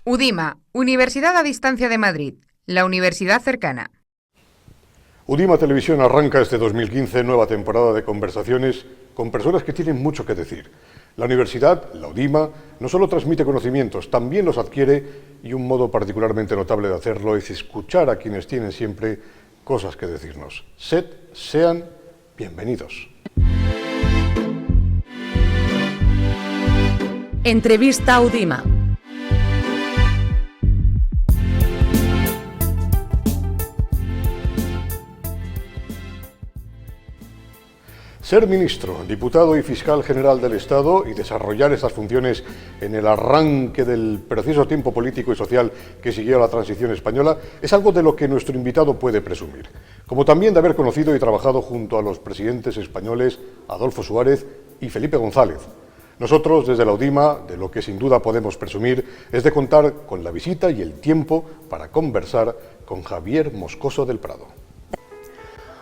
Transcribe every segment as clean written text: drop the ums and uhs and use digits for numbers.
UDIMA, Universidad a Distancia de Madrid, la universidad cercana. UDIMA Televisión arranca este 2015 nueva temporada de conversaciones con personas que tienen mucho que decir. La universidad, la UDIMA, no solo transmite conocimientos, también los adquiere, y un modo particularmente notable de hacerlo es escuchar a quienes tienen siempre cosas que decirnos. Sean bienvenidos. Entrevista UDIMA. Ser ministro, diputado y fiscal general del Estado y desarrollar esas funciones en el arranque del precioso tiempo político y social que siguió a la transición española es algo de lo que nuestro invitado puede presumir, como también de haber conocido y trabajado junto a los presidentes españoles Adolfo Suárez y Felipe González. Nosotros, desde la UDIMA, de lo que sin duda podemos presumir es de contar con la visita y el tiempo para conversar con Javier Moscoso del Prado.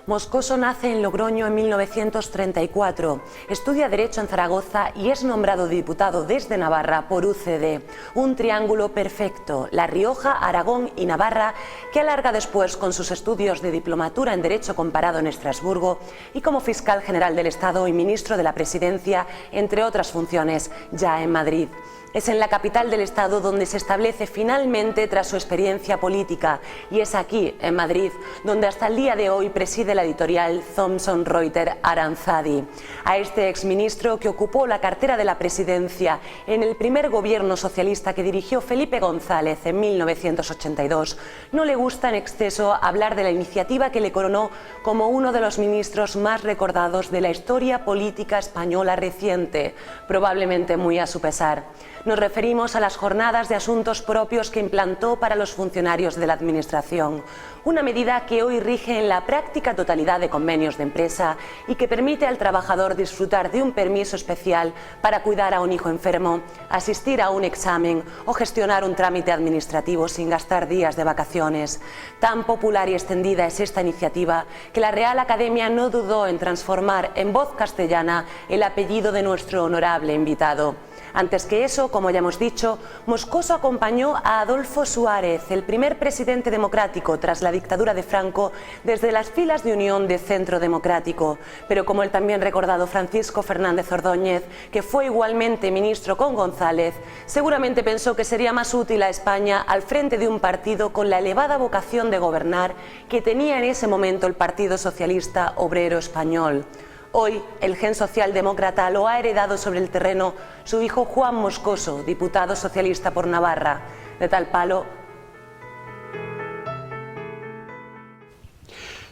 Moscoso nace en Logroño en 1934, estudia Derecho en Zaragoza y es nombrado diputado desde Navarra por UCD, un triángulo perfecto, La Rioja, Aragón y Navarra, que alarga después con sus estudios de diplomatura en Derecho Comparado en Estrasburgo y como fiscal general del Estado y ministro de la Presidencia, entre otras funciones, ya en Madrid. Es en la capital del Estado donde se establece finalmente tras su experiencia política, y es aquí, en Madrid, donde hasta el día de hoy preside la editorial Thomson Reuters Aranzadi. A este exministro, que ocupó la cartera de la presidencia en el primer gobierno socialista que dirigió Felipe González en 1982, no le gusta en exceso hablar de la iniciativa que le coronó como uno de los ministros más recordados de la historia política española reciente, probablemente muy a su pesar. Nos referimos a las jornadas de asuntos propios que implantó para los funcionarios de la Administración, una medida que hoy rige en la práctica totalidad de convenios de empresa y que permite al trabajador disfrutar de un permiso especial para cuidar a un hijo enfermo, asistir a un examen o gestionar un trámite administrativo sin gastar días de vacaciones. Tan popular y extendida es esta iniciativa que la Real Academia no dudó en transformar en voz castellana el apellido de nuestro honorable invitado. Antes que eso, como ya hemos dicho, Moscoso acompañó a Adolfo Suárez, el primer presidente democrático tras la dictadura de Franco, desde las filas de Unión de Centro Democrático. Pero como el también recordado Francisco Fernández Ordóñez, que fue igualmente ministro con González, seguramente pensó que sería más útil a España al frente de un partido con la elevada vocación de gobernar que tenía en ese momento el Partido Socialista Obrero Español. Hoy, el gen socialdemócrata lo ha heredado sobre el terreno su hijo Juan Moscoso, diputado socialista por Navarra. De tal palo...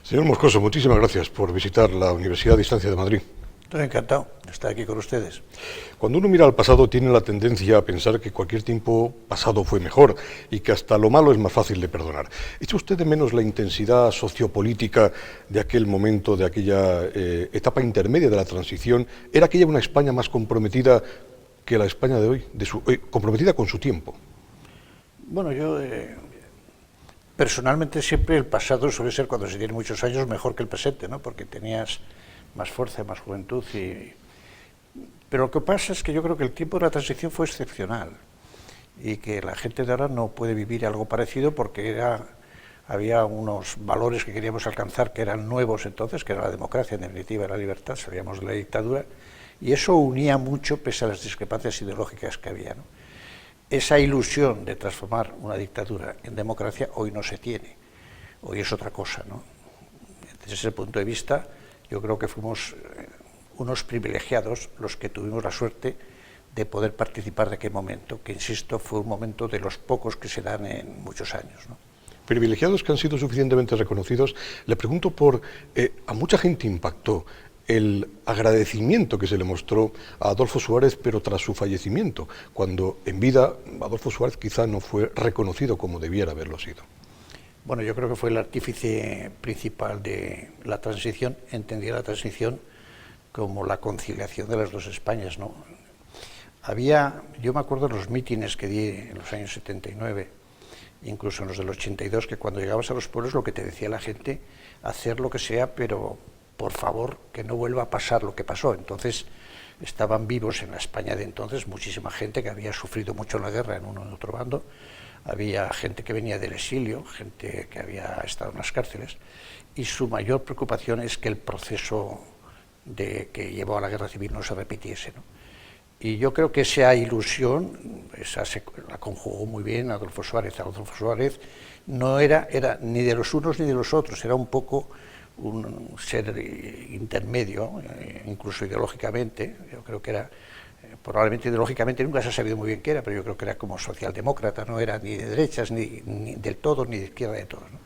Señor Moscoso, muchísimas gracias por visitar la Universidad a Distancia de Madrid. Estoy encantado de estar aquí con ustedes. Cuando uno mira al pasado tiene la tendencia a pensar que cualquier tiempo pasado fue mejor y que hasta lo malo es más fácil de perdonar. ¿Echa usted de menos la intensidad sociopolítica de aquel momento, de aquella etapa intermedia de la transición? ¿Era aquella una España más comprometida que la España de hoy, comprometida con su tiempo? Bueno, yo personalmente siempre el pasado suele ser, cuando se tiene muchos años, mejor que el presente, ¿no? Porque tenías más fuerza, más juventud. Pero lo que pasa es que yo creo que el tiempo de la transición fue excepcional y que la gente de ahora no puede vivir algo parecido porque había unos valores que queríamos alcanzar que eran nuevos entonces, que era la democracia, en definitiva la libertad, salíamos de la dictadura, y eso unía mucho pese a las discrepancias ideológicas que había, ¿no? Esa ilusión de transformar una dictadura en democracia hoy no se tiene, hoy es otra cosa, ¿no? Desde ese punto de vista, yo creo que fuimos unos privilegiados los que tuvimos la suerte de poder participar de aquel momento, que, insisto, fue un momento de los pocos que se dan en muchos años, ¿no? Privilegiados que han sido suficientemente reconocidos. Le pregunto a mucha gente impactó el agradecimiento que se le mostró a Adolfo Suárez, pero tras su fallecimiento, cuando en vida Adolfo Suárez quizá no fue reconocido como debiera haberlo sido. Bueno, yo creo que fue el artífice principal de la transición, entendía la transición como la conciliación de las dos Españas, ¿no? Yo me acuerdo de los mítines que di en los años 79, incluso en los del 82, que cuando llegabas a los pueblos lo que te decía la gente, hacer lo que sea, pero por favor que no vuelva a pasar lo que pasó. Entonces estaban vivos en la España de entonces muchísima gente que había sufrido mucho en la guerra en uno y en otro bando, había gente que venía del exilio, gente que había estado en las cárceles, y su mayor preocupación es que el proceso que llevó a la guerra civil no se repitiese, ¿no? Y yo creo que esa ilusión, la conjugó muy bien Adolfo Suárez. Adolfo Suárez no era ni de los unos ni de los otros, era un poco un ser intermedio, incluso ideológicamente. Yo creo que era, probablemente ideológicamente nunca se ha sabido muy bien qué era, pero yo creo que era como socialdemócrata, no era ni de derechas, ni del todo, ni de izquierda de todo, ¿no?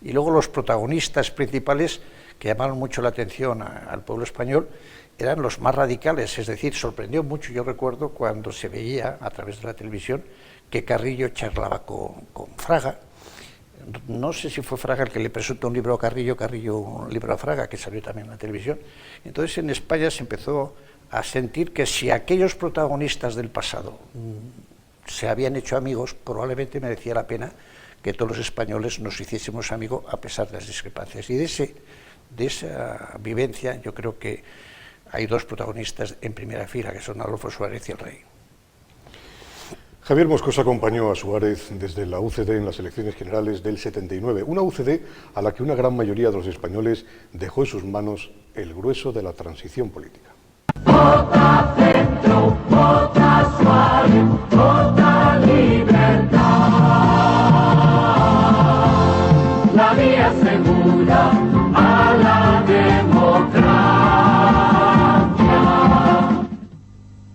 Y luego los protagonistas principales que llamaron mucho la atención al pueblo español eran los más radicales, es decir, sorprendió mucho, yo recuerdo cuando se veía a través de la televisión que Carrillo charlaba con Fraga. No sé si fue Fraga el que le presentó un libro a Carrillo, Carrillo un libro a Fraga, que salió también en la televisión. Entonces en España se empezó a sentir que si aquellos protagonistas del pasado se habían hecho amigos, probablemente merecía la pena que todos los españoles nos hiciésemos amigos a pesar de las discrepancias. Y de esa vivencia yo creo que hay dos protagonistas en primera fila, que son Adolfo Suárez y el rey. Javier Moscoso acompañó a Suárez desde la UCD en las elecciones generales del 79, una UCD a la que una gran mayoría de los españoles dejó en sus manos el grueso de la transición política. Vota Centro, vota Suárez, vota Libertad. La vía segura a la democracia.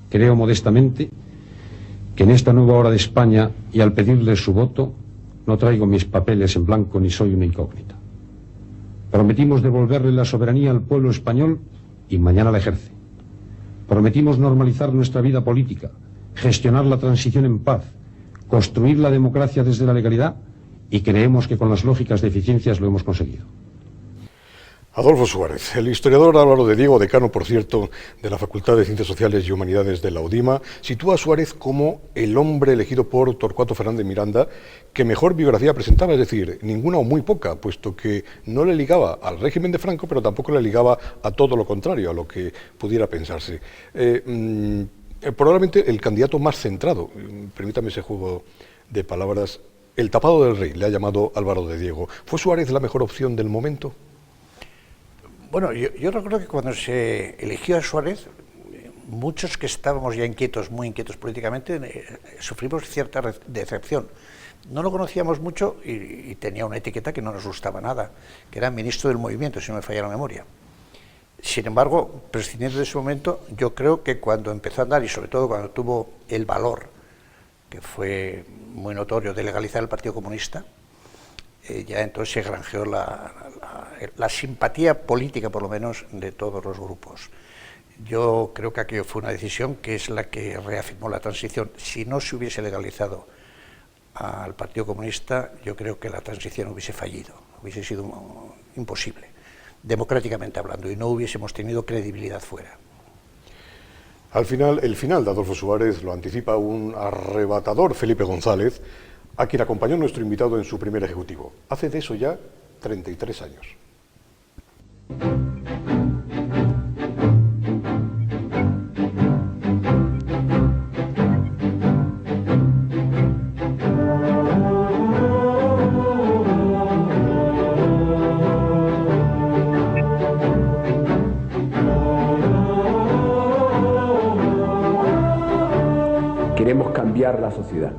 Creo modestamente que en esta nueva hora de España, y al pedirles su voto, no traigo mis papeles en blanco ni soy una incógnita. Prometimos devolverle la soberanía al pueblo español y mañana la ejerce. Prometimos normalizar nuestra vida política, gestionar la transición en paz, construir la democracia desde la legalidad, y creemos que con las lógicas deficiencias lo hemos conseguido. Adolfo Suárez, el historiador Álvaro de Diego, decano, por cierto, de la Facultad de Ciencias Sociales y Humanidades de la UDIMA, sitúa a Suárez como el hombre elegido por Torcuato Fernández Miranda que mejor biografía presentaba, es decir, ninguna o muy poca, puesto que no le ligaba al régimen de Franco, pero tampoco le ligaba a todo lo contrario, a lo que pudiera pensarse. Probablemente el candidato más centrado, permítame ese juego de palabras, el tapado del rey, le ha llamado Álvaro de Diego. ¿Fue Suárez la mejor opción del momento? Bueno, yo recuerdo que cuando se eligió a Suárez, muchos que estábamos ya inquietos, muy inquietos políticamente, sufrimos cierta decepción. No lo conocíamos mucho y tenía una etiqueta que no nos gustaba nada, que era ministro del movimiento, si no me falla la memoria. Sin embargo, prescindiendo de ese momento, yo creo que cuando empezó a andar, y sobre todo cuando tuvo el valor, que fue muy notorio, de legalizar el Partido Comunista, ya entonces se granjeó la simpatía política, por lo menos, de todos los grupos. Yo creo que aquello fue una decisión que es la que reafirmó la transición. Si no se hubiese legalizado al Partido Comunista, yo creo que la transición hubiese fallido, hubiese sido imposible, democráticamente hablando, y no hubiésemos tenido credibilidad fuera. Al final, el final de Adolfo Suárez lo anticipa un arrebatador Felipe González, a quien acompañó nuestro invitado en su primer ejecutivo. Hace de eso ya 33 años. Queremos cambiar la sociedad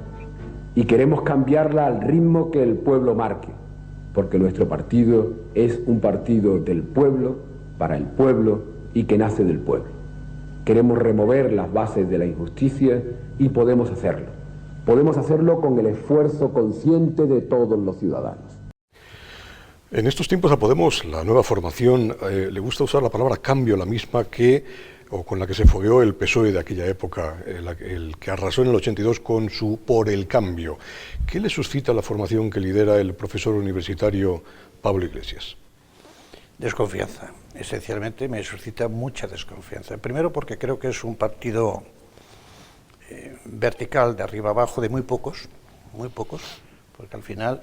y queremos cambiarla al ritmo que el pueblo marque, porque nuestro partido es un partido del pueblo, para el pueblo y que nace del pueblo. Queremos remover las bases de la injusticia y podemos hacerlo. Podemos hacerlo con el esfuerzo consciente de todos los ciudadanos. En estos tiempos a Podemos, la nueva formación, le gusta usar la palabra cambio, la misma o con la que se fogueó el PSOE de aquella época, el que arrasó en el 82 con su Por el Cambio. ¿Qué le suscita la formación que lidera el profesor universitario Pablo Iglesias? Desconfianza. Esencialmente me suscita mucha desconfianza. Primero porque creo que es un partido vertical, de arriba abajo, de muy pocos, porque al final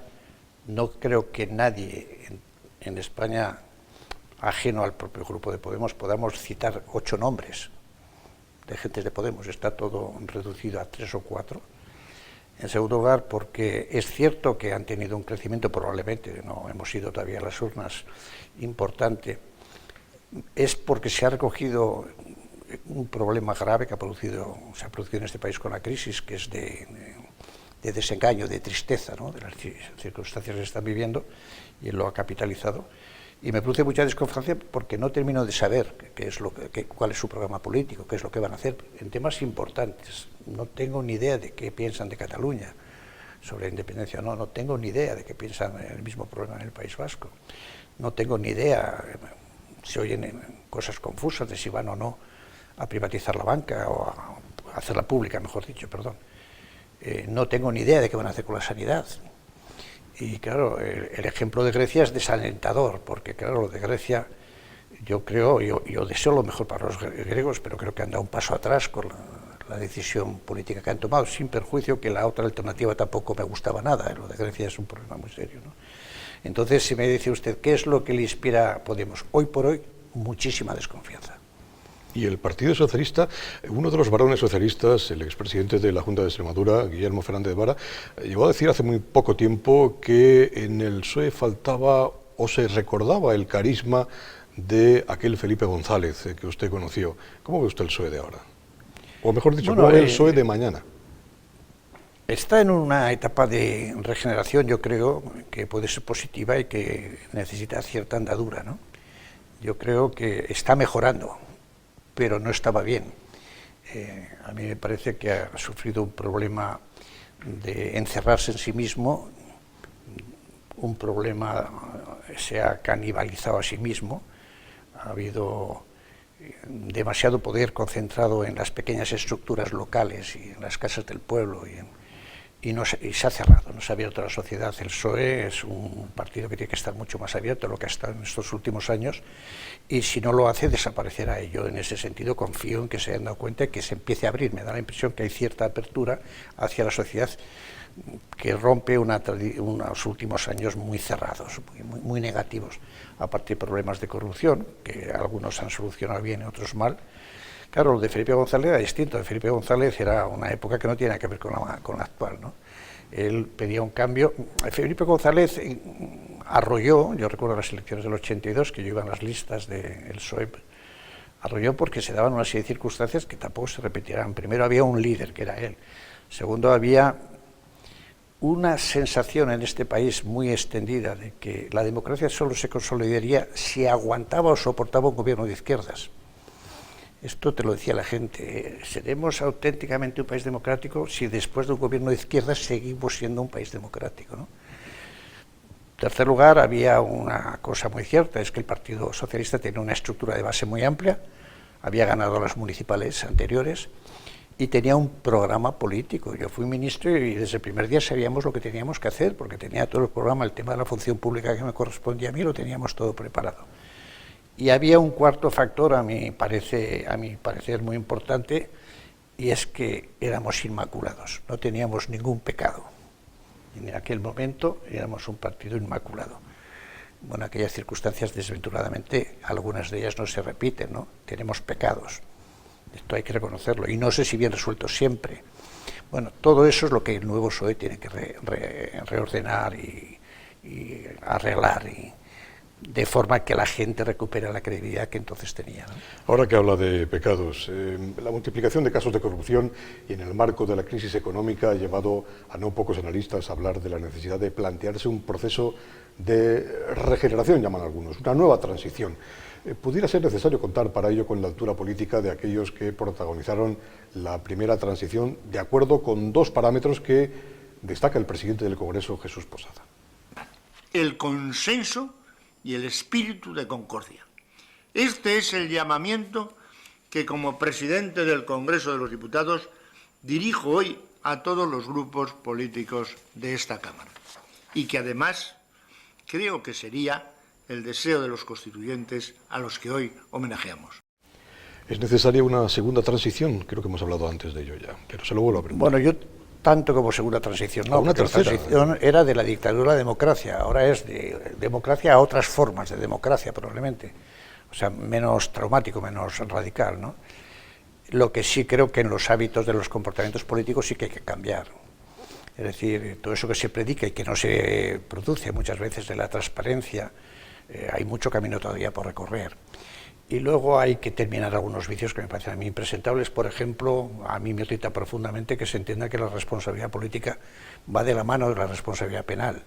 no creo que nadie en España, ajeno al propio grupo de Podemos, podamos citar 8 nombres de gentes de Podemos, está todo reducido a 3 o 4. En segundo lugar, porque es cierto que han tenido un crecimiento, probablemente, no hemos ido todavía a las urnas, importante, es porque se ha recogido un problema grave que se ha producido en este país con la crisis, que es de desengaño, de tristeza, ¿no?, de las circunstancias que se están viviendo, y él lo ha capitalizado. Y me produce mucha desconfianza porque no termino de saber cuál es su programa político, qué es lo que van a hacer en temas importantes. No tengo ni idea de qué piensan de Cataluña, sobre la independencia. No tengo ni idea de qué piensan en el mismo problema en el País Vasco. No tengo ni idea, se oyen cosas confusas de si van o no a privatizar la banca o a hacerla pública, mejor dicho, perdón. No tengo ni idea de qué van a hacer con la sanidad. Y claro, el ejemplo de Grecia es desalentador, porque claro, lo de Grecia, yo deseo lo mejor para los griegos, pero creo que han dado un paso atrás con la decisión política que han tomado, sin perjuicio que la otra alternativa tampoco me gustaba nada. Lo de Grecia es un problema muy serio, ¿no? Entonces, si me dice usted, ¿qué es lo que le inspira a Podemos? Hoy por hoy, muchísima desconfianza. Y el Partido Socialista, uno de los varones socialistas, el expresidente de la Junta de Extremadura, Guillermo Fernández Vara, llegó a decir hace muy poco tiempo que en el PSOE faltaba o se recordaba el carisma de aquel Felipe González que usted conoció. ¿Cómo ve usted el PSOE de ahora? O mejor dicho, ¿cómo ve el PSOE de mañana? Está en una etapa de regeneración, yo creo, que puede ser positiva y que necesita cierta andadura, ¿no? Yo creo que está mejorando, pero no estaba bien. A mí me parece que ha sufrido un problema de encerrarse en sí mismo, un problema, se ha canibalizado a sí mismo, ha habido demasiado poder concentrado en las pequeñas estructuras locales y en las casas del pueblo, y se ha cerrado, no se ha abierto a la sociedad. El PSOE es un partido que tiene que estar mucho más abierto de lo que ha estado en estos últimos años, y si no lo hace, desaparecerá. Y yo en ese sentido confío en que se hayan dado cuenta y que se empiece a abrir. Me da la impresión que hay cierta apertura hacia la sociedad que rompe unos últimos años muy cerrados, muy negativos, aparte de problemas de corrupción, que algunos han solucionado bien y otros mal. Claro, lo de Felipe González era distinto. De Felipe González era una época que no tiene que ver con la actual, ¿no? Él pedía un cambio. Felipe González arrolló, yo recuerdo las elecciones del 82, que yo iba en las listas del PSOE, arrolló porque se daban una serie de circunstancias que tampoco se repetirán. Primero, había un líder, que era él. Segundo, había una sensación en este país muy extendida de que la democracia solo se consolidaría si aguantaba o soportaba un gobierno de izquierdas. Esto te lo decía la gente, seremos auténticamente un país democrático si después de un gobierno de izquierdas seguimos siendo un país democrático, ¿no? En tercer lugar, había una cosa muy cierta, es que el Partido Socialista tenía una estructura de base muy amplia, había ganado las municipales anteriores y tenía un programa político. Yo fui ministro y desde el primer día sabíamos lo que teníamos que hacer, porque tenía todo el programa, el tema de la función pública que me correspondía a mí, lo teníamos todo preparado. Y había un cuarto factor, a mi parecer muy importante, y es que éramos inmaculados, no teníamos ningún pecado. En aquel momento éramos un partido inmaculado. Bueno, aquellas circunstancias, desventuradamente, algunas de ellas no se repiten, ¿no? Tenemos pecados, esto hay que reconocerlo, y no sé si bien resueltos siempre. Bueno, todo eso es lo que el nuevo PSOE tiene que reordenar y arreglar, de forma que la gente recupere la credibilidad que entonces tenía, ¿no? Ahora que habla de pecados, la multiplicación de casos de corrupción y en el marco de la crisis económica ha llevado a no pocos analistas a hablar de la necesidad de plantearse un proceso de regeneración, llaman algunos, una nueva transición. ¿Pudiera ser necesario contar para ello con la altura política de aquellos que protagonizaron la primera transición, de acuerdo con dos parámetros que destaca el presidente del Congreso, Jesús Posada? El consenso y el espíritu de concordia. Este es el llamamiento que, como presidente del Congreso de los Diputados, dirijo hoy a todos los grupos políticos de esta Cámara, y que además creo que sería el deseo de los constituyentes a los que hoy homenajeamos. ¿Es necesaria una segunda transición? Creo que hemos hablado antes de ello ya, pero se lo vuelvo a preguntar. Bueno, yo tanto como segunda transición, no, una tercera. La transición era de la dictadura a la democracia, ahora es de democracia a otras formas de democracia, probablemente, o sea, menos traumático, menos radical, ¿no? Lo que sí creo que en los hábitos de los comportamientos políticos sí que hay que cambiar. Es decir, todo eso que se predica y que no se produce muchas veces de la transparencia, hay mucho camino todavía por recorrer. Y luego hay que terminar algunos vicios que me parecen a mí impresentables. Por ejemplo, a mí me irrita profundamente que se entienda que la responsabilidad política va de la mano de la responsabilidad penal.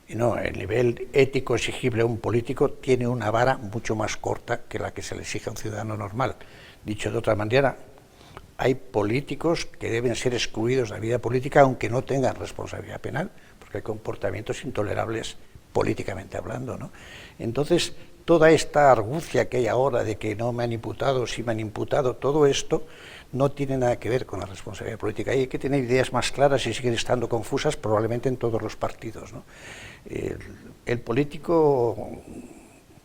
Y no, el nivel ético exigible a un político tiene una vara mucho más corta que la que se le exige a un ciudadano normal. Dicho de otra manera, hay políticos que deben ser excluidos de la vida política aunque no tengan responsabilidad penal, porque hay comportamientos intolerables políticamente hablando, ¿no? Entonces, toda esta argucia que hay ahora de que no me han imputado, sí me han imputado, todo esto no tiene nada que ver con la responsabilidad política. Hay que tener ideas más claras y siguen estando confusas probablemente en todos los partidos, ¿no? El político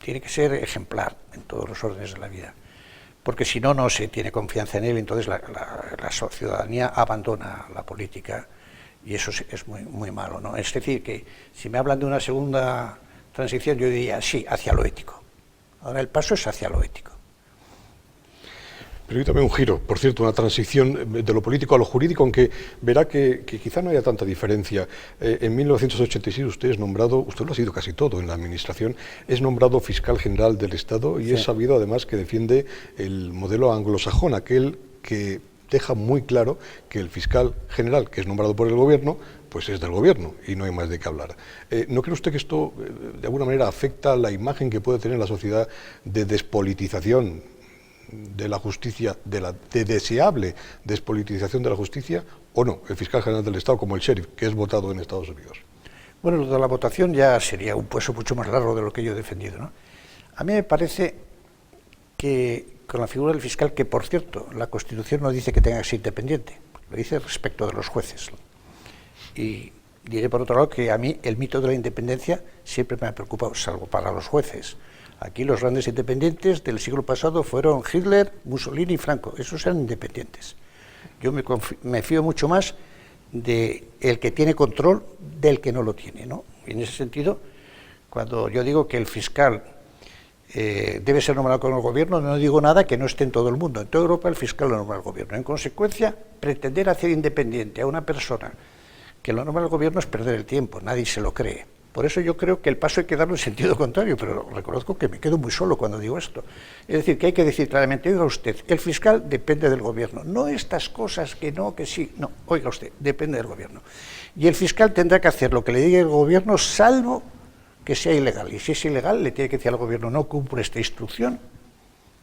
tiene que ser ejemplar en todos los órdenes de la vida, porque si no, no se tiene confianza en él, entonces la ciudadanía abandona la política y eso es muy, muy malo, ¿no? Es decir, que si me hablan de una segunda transición, yo diría sí, hacia lo ético. Ahora el paso es hacia lo ético. Permítame un giro, por cierto, una transición de lo político a lo jurídico, aunque verá que quizá no haya tanta diferencia. En 1986 usted es nombrado, usted lo ha sido casi todo en la Administración, es nombrado fiscal general del Estado y sí, es sabido además que defiende el modelo anglosajón, aquel que deja muy claro que el fiscal general, que es nombrado por el Gobierno, pues es del Gobierno y no hay más de qué hablar. ¿No cree usted que esto de alguna manera afecta la imagen que puede tener la sociedad de despolitización de la justicia, de deseable despolitización de la justicia, o no, el fiscal general del Estado como el sheriff, que es votado en Estados Unidos? Bueno, lo de la votación ya sería un puesto mucho más largo de lo que yo he defendido, ¿no? A mí me parece que con la figura del fiscal, que por cierto, la Constitución no dice que tenga que ser independiente, lo dice respecto de los jueces. Y diré por otro lado que a mí el mito de la independencia siempre me ha preocupado, salvo para los jueces. Aquí los grandes independientes del siglo pasado fueron Hitler, Mussolini y Franco. Esos eran independientes. Yo me fío mucho más de el que tiene control del que no lo tiene, ¿no? Y en ese sentido, cuando yo digo que el fiscal debe ser nombrado con el Gobierno, no digo nada que no esté en todo el mundo. En toda Europa el fiscal lo nombra el Gobierno. En consecuencia, pretender hacer independiente a una persona que lo nombra el Gobierno es perder el tiempo. Nadie se lo cree. Por eso yo creo que el paso hay que darlo en sentido contrario, pero reconozco que me quedo muy solo cuando digo esto. Es decir, que hay que decir claramente, oiga usted, el fiscal depende del Gobierno, no estas cosas que no, que sí, no, oiga usted, depende del Gobierno. Y el fiscal tendrá que hacer lo que le diga el Gobierno, salvo que sea ilegal. Y si es ilegal, le tiene que decir al Gobierno, no cumple esta instrucción,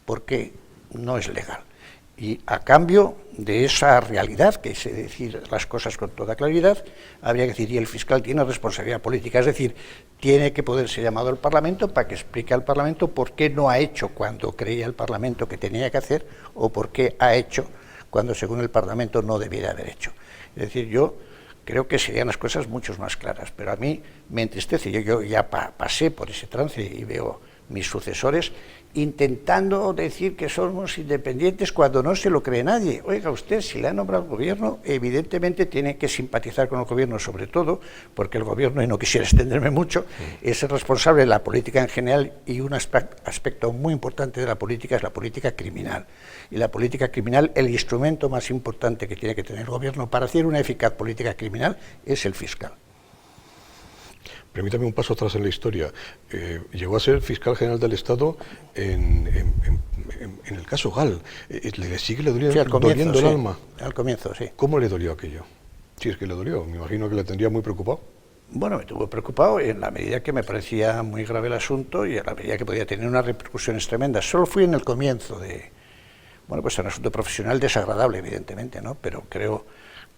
porque no es legal. Y a cambio de esa realidad, que es decir las cosas con toda claridad, habría que decir, y el fiscal tiene responsabilidad política, es decir, tiene que poder ser llamado al Parlamento para que explique al Parlamento por qué no ha hecho cuando creía el Parlamento que tenía que hacer, o por qué ha hecho cuando según el Parlamento no debiera haber hecho. Es decir, yo creo que serían las cosas mucho más claras, pero a mí me entristece, yo ya pasé por ese trance y veo mis sucesores intentando decir que somos independientes cuando no se lo cree nadie. Oiga usted, si le ha nombrado el Gobierno, evidentemente tiene que simpatizar con el Gobierno, sobre todo porque el Gobierno, y no quisiera extenderme mucho, es el responsable de la política en general, y un aspecto muy importante de la política es la política criminal. Y la política criminal, el instrumento más importante que tiene que tener el Gobierno para hacer una eficaz política criminal es el fiscal. Permítame un paso atrás en la historia. Llegó a ser fiscal general del Estado en el caso Gal. ¿Le sigue doliendo el alma? Al comienzo, sí. ¿Cómo le dolió aquello? Si es que le dolió, me imagino que le tendría muy preocupado. Bueno, me tuvo preocupado en la medida que me parecía muy grave el asunto y a la medida que podía tener unas repercusiones tremendas. Solo fui en el comienzo de, bueno, pues un asunto profesional desagradable, evidentemente, ¿no? Pero creo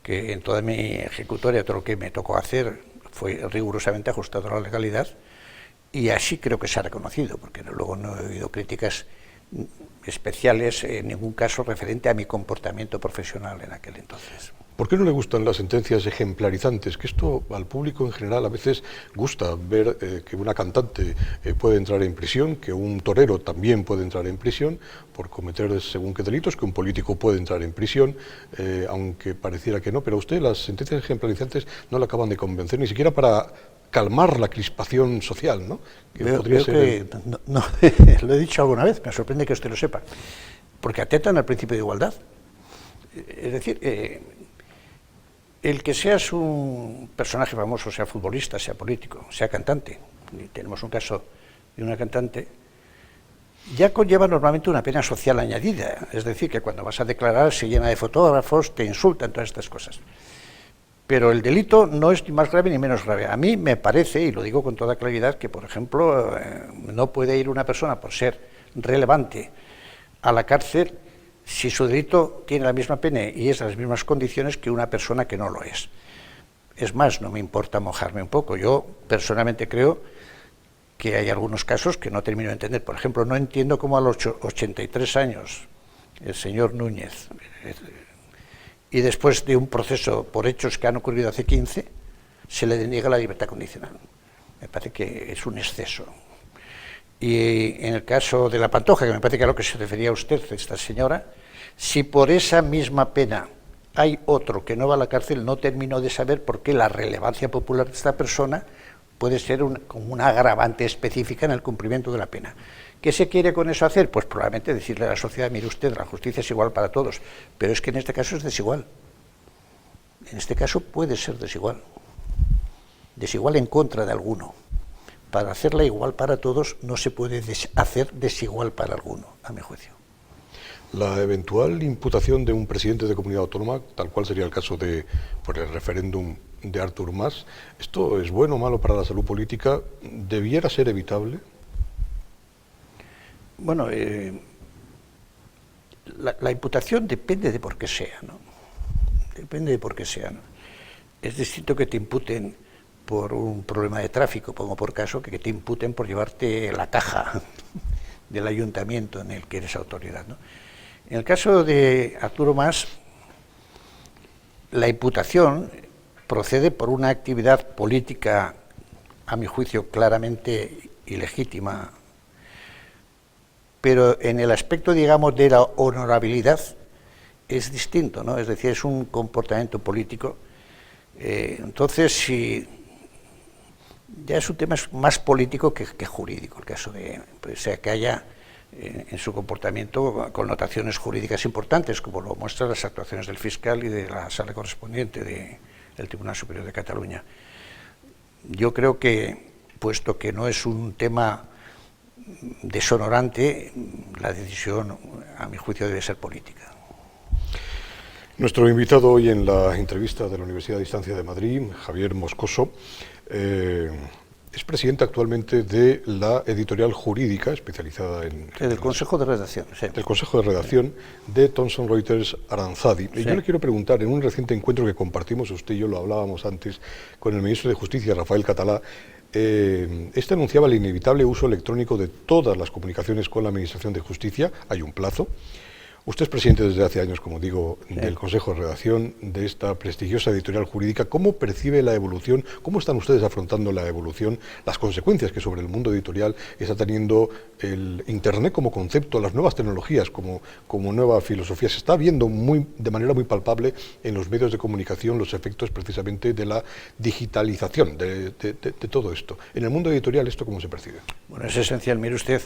que en toda mi ejecutoria, todo lo que me tocó hacer fue rigurosamente ajustado a la legalidad, y así creo que se ha reconocido, porque luego no he oído críticas especiales en ningún caso referente a mi comportamiento profesional en aquel entonces. ¿Por qué no le gustan las sentencias ejemplarizantes? Que esto al público en general a veces gusta ver que una cantante puede entrar en prisión, que un torero también puede entrar en prisión por cometer según qué delitos, que un político puede entrar en prisión, aunque pareciera que no, pero a usted las sentencias ejemplarizantes no le acaban de convencer, ni siquiera para calmar la crispación social, ¿no? Que veo ser... que no, lo he dicho alguna vez, me sorprende que usted lo sepa. porque atentan al principio de igualdad. Es decir, el que seas un personaje famoso, sea futbolista, sea político, sea cantante, y tenemos un caso de una cantante, ya conlleva normalmente una pena social añadida, es decir, que cuando vas a declarar se llena de fotógrafos, te insultan, todas estas cosas. Pero el delito no es ni más grave ni menos grave. A mí me parece, y lo digo con toda claridad, que, por ejemplo, no puede ir una persona por ser relevante a la cárcel si su delito tiene la misma pena y es las mismas condiciones que una persona que no lo es. Es más, no me importa mojarme un poco. Yo personalmente creo que hay algunos casos que no termino de entender. Por ejemplo, no entiendo cómo a los 83 años el señor Núñez, y después de un proceso por hechos que han ocurrido hace 15, se le deniega la libertad condicional. Me parece que es un exceso. Y en el caso de la Pantoja, que me parece que a lo que se refería usted, esta señora, si por esa misma pena hay otro que no va a la cárcel, no termino de saber por qué la relevancia popular de esta persona puede ser como una agravante específica en el cumplimiento de la pena. ¿Qué se quiere con eso hacer? Pues probablemente decirle a la sociedad, mire usted, la justicia es igual para todos, pero es que en este caso es desigual. En este caso puede ser desigual. Desigual en contra de alguno. Para hacerla igual para todos no se puede hacer desigual para alguno, a mi juicio. La eventual imputación de un presidente de comunidad autónoma, tal cual sería el caso por el referéndum de Artur Mas, ¿esto es bueno o malo para la salud política? ¿Debiera ser evitable? Bueno, la imputación depende de por qué sea, ¿no? Depende de por qué sea, ¿no? Es distinto que te imputen por un problema de tráfico, pongo por caso, que te imputen por llevarte la caja del ayuntamiento en el que eres autoridad, ¿no? En el caso de Arturo Mas, la imputación procede por una actividad política, a mi juicio, claramente ilegítima, pero en el aspecto, digamos, de la honorabilidad es distinto, ¿no? Es decir, es un comportamiento político. Entonces, si ya es un tema más político que jurídico, el caso de, pues, sea que haya en su comportamiento connotaciones jurídicas importantes, como lo muestran las actuaciones del fiscal y de la sala correspondiente del Tribunal Superior de Cataluña. Yo creo que, puesto que no es un tema deshonorante, la decisión, a mi juicio, debe ser política. Nuestro invitado hoy en la entrevista de la Universidad de Distancia de Madrid, Javier Moscoso, es presidente actualmente de la editorial jurídica especializada en... Del Consejo de Redacción, sí. Del Consejo de Redacción de Thomson Reuters Aranzadi. Sí. Y yo le quiero preguntar, en un reciente encuentro que compartimos, usted y yo lo hablábamos antes, con el ministro de Justicia, Rafael Catalá, este anunciaba el inevitable uso electrónico de todas las comunicaciones con la Administración de Justicia. Hay un plazo. Usted es presidente desde hace años, como digo, del Consejo de Redacción de esta prestigiosa editorial jurídica. ¿Cómo percibe la evolución? ¿Cómo están ustedes afrontando la evolución, las consecuencias que sobre el mundo editorial está teniendo el Internet como concepto, las nuevas tecnologías como nueva filosofía? Se está viendo de manera muy palpable en los medios de comunicación los efectos precisamente de la digitalización de todo esto. En el mundo editorial, ¿esto cómo se percibe? Bueno, es esencial. Mire usted...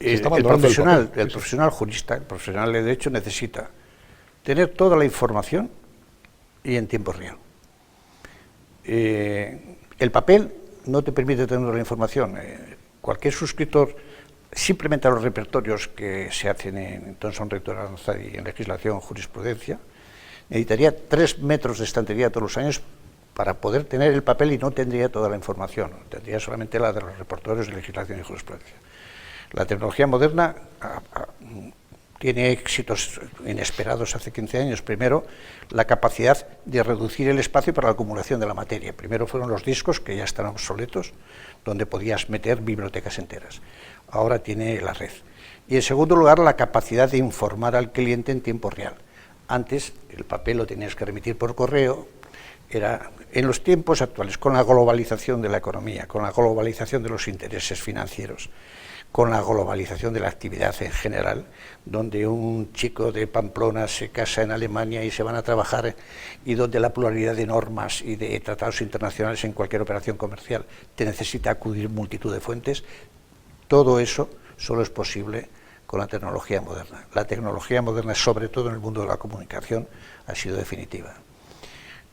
El profesional jurista, el profesional de derecho necesita tener toda la información y en tiempo real. El papel no te permite tener la información. Cualquier suscriptor, simplemente a los repertorios que se hacen en Thomson Reuters Aranzadi y en legislación, jurisprudencia, necesitaría 3 metros de estantería todos los años para poder tener el papel y no tendría toda la información, tendría solamente la de los repertorios de legislación y jurisprudencia. La tecnología moderna tiene éxitos inesperados hace 15 años. Primero, la capacidad de reducir el espacio para la acumulación de la materia. Primero fueron los discos, que ya están obsoletos, donde podías meter bibliotecas enteras. Ahora tiene la red. Y en segundo lugar, la capacidad de informar al cliente en tiempo real. Antes, el papel lo tenías que remitir por correo. Era en los tiempos actuales, con la globalización de la economía, con la globalización de los intereses financieros, con la globalización de la actividad en general, donde un chico de Pamplona se casa en Alemania y se van a trabajar, y donde la pluralidad de normas y de tratados internacionales en cualquier operación comercial te necesita acudir multitud de fuentes, todo eso solo es posible con la tecnología moderna. La tecnología moderna, sobre todo en el mundo de la comunicación, ha sido definitiva.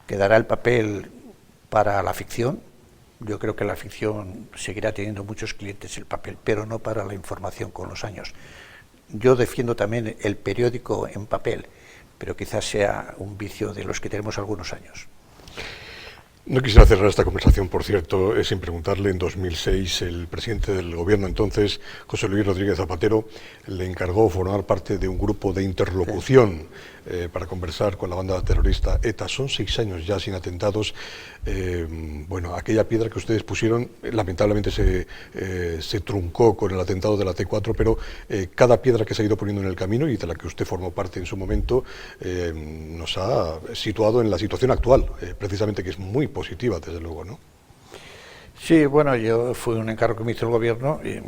Quedará el papel para la ficción. Yo creo que la ficción seguirá teniendo muchos clientes el papel, pero no para la información con los años. Yo defiendo también el periódico en papel, pero quizás sea un vicio de los que tenemos algunos años. No quisiera cerrar esta conversación, por cierto, sin preguntarle, en 2006 el presidente del gobierno entonces, José Luis Rodríguez Zapatero, le encargó formar parte de un grupo de interlocución para conversar con la banda terrorista ETA. Son 6 años ya sin atentados. Bueno, aquella piedra que ustedes pusieron lamentablemente se truncó con el atentado de la T4, pero cada piedra que se ha ido poniendo en el camino y de la que usted formó parte en su momento nos ha situado en la situación actual, precisamente, que es muy positiva, desde luego, ¿no? Sí, bueno, fue un encargo que me hizo el gobierno y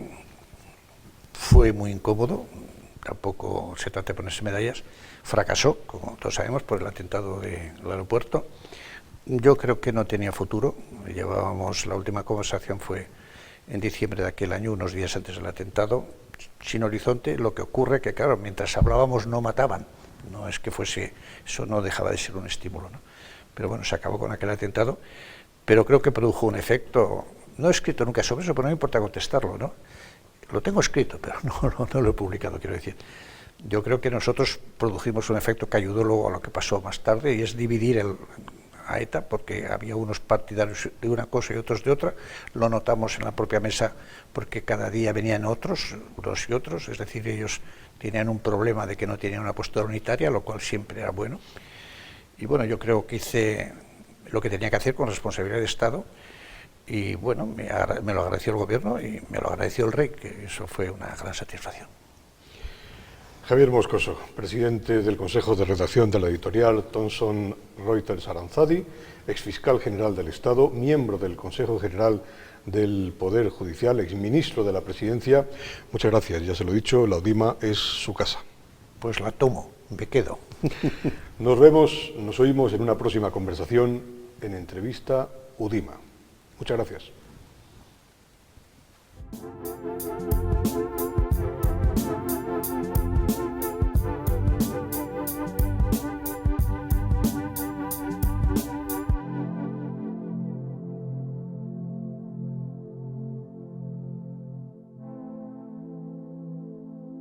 fue muy incómodo, tampoco se trata de ponerse medallas, fracasó, como todos sabemos, por el atentado del aeropuerto. Yo creo que no tenía futuro. La última conversación fue en diciembre de aquel año, unos días antes del atentado, sin horizonte. Lo que ocurre que, claro, mientras hablábamos no mataban, no es que fuese, eso no dejaba de ser un estímulo, ¿no? Pero bueno, se acabó con aquel atentado, pero creo que produjo un efecto. No he escrito nunca sobre eso, pero no me importa contestarlo, ¿no? Lo tengo escrito, pero no lo he publicado, quiero decir. Yo creo que nosotros produjimos un efecto que ayudó luego a lo que pasó más tarde, y es dividir a ETA, porque había unos partidarios de una cosa y otros de otra. Lo notamos en la propia mesa, porque cada día venían otros, unos y otros, es decir, ellos tenían un problema de que no tenían una postura unitaria, lo cual siempre era bueno. Y bueno, yo creo que hice lo que tenía que hacer con responsabilidad de Estado, y bueno, me lo agradeció el gobierno y me lo agradeció el rey, que eso fue una gran satisfacción. Javier Moscoso, presidente del Consejo de Redacción de la editorial Thomson Reuters Aranzadi, exfiscal general del Estado, miembro del Consejo General del Poder Judicial, exministro de la Presidencia. Muchas gracias, ya se lo he dicho, la Udima es su casa. Pues la tomo, me quedo. Nos oímos en una próxima conversación en Entrevista Udima. Muchas gracias.